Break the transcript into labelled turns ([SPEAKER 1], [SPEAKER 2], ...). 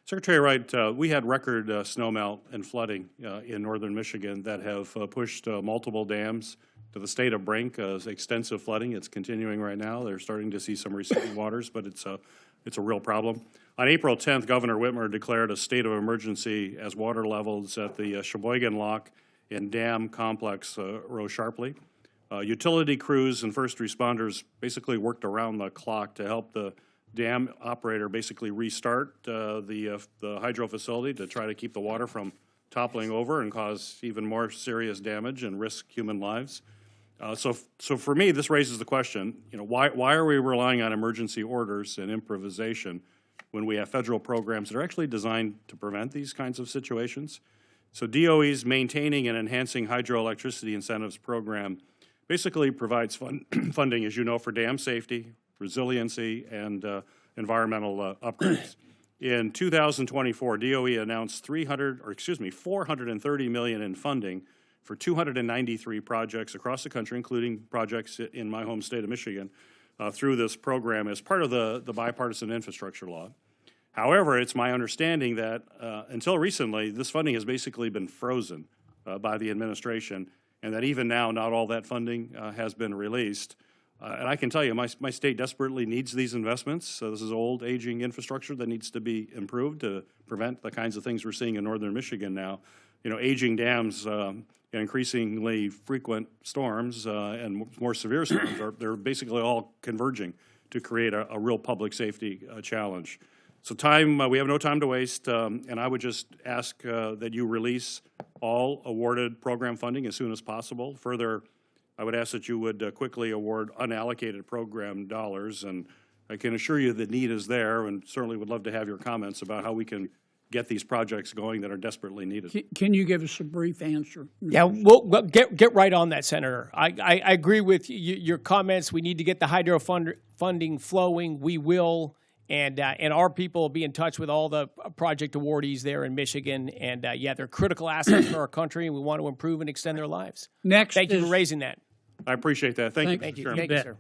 [SPEAKER 1] Secretary Wright, we had record snowmelt and flooding in northern Michigan that have pushed multiple dams to the state of brink. Extensive flooding. It's continuing right now. They're starting to see some receding waters, but it's a real problem. On April 10th, Governor Whitmer declared a state of emergency as water levels at the Sheboygan Lock and Dam Complex rose sharply. Utility crews and first responders basically worked around the clock to help the dam operator basically restart the hydro facility to try to keep the water from toppling over and cause even more serious damage and risk human lives. So for me, this raises the question: why are we relying on emergency orders and improvisation when we have federal programs that are actually designed to prevent these kinds of situations? So DOE's Maintaining and Enhancing Hydroelectricity Incentives program basically provides funding, as you know, for dam safety, resiliency, and environmental upgrades. In 2024, DOE announced $430 million in funding for 293 projects across the country, including projects in my home state of Michigan, through this program as part of the bipartisan infrastructure law. However, it's my understanding that until recently, this funding has basically been frozen by the administration, and that even now, not all that funding has been released. And I can tell you, my state desperately needs these investments. So this is old, aging infrastructure that needs to be improved to prevent the kinds of things we're seeing in northern Michigan now. Aging dams, increasingly frequent storms, and more severe storms, they're basically all converging to create a real public safety challenge. So we have no time to waste, and I would just ask that you release all awarded program funding as soon as possible. Further, I would ask that you would quickly award unallocated program dollars, and I can assure you the need is there, and certainly would love to have your comments about how we can get these projects going that are desperately needed.
[SPEAKER 2] Can you give us a brief answer?
[SPEAKER 3] Yeah, we'll get right on that, Senator. I agree with your comments. We need to get the hydro funding flowing. We will. And our people will be in touch with all the project awardees there in Michigan. And, they're critical assets for our country, and we want to improve and extend their lives.
[SPEAKER 2] Next,
[SPEAKER 3] thank you for raising that.
[SPEAKER 1] I appreciate that. Thank you,
[SPEAKER 2] Thank
[SPEAKER 1] Mr.
[SPEAKER 2] you.
[SPEAKER 1] Chairman.
[SPEAKER 3] Thank you, sir.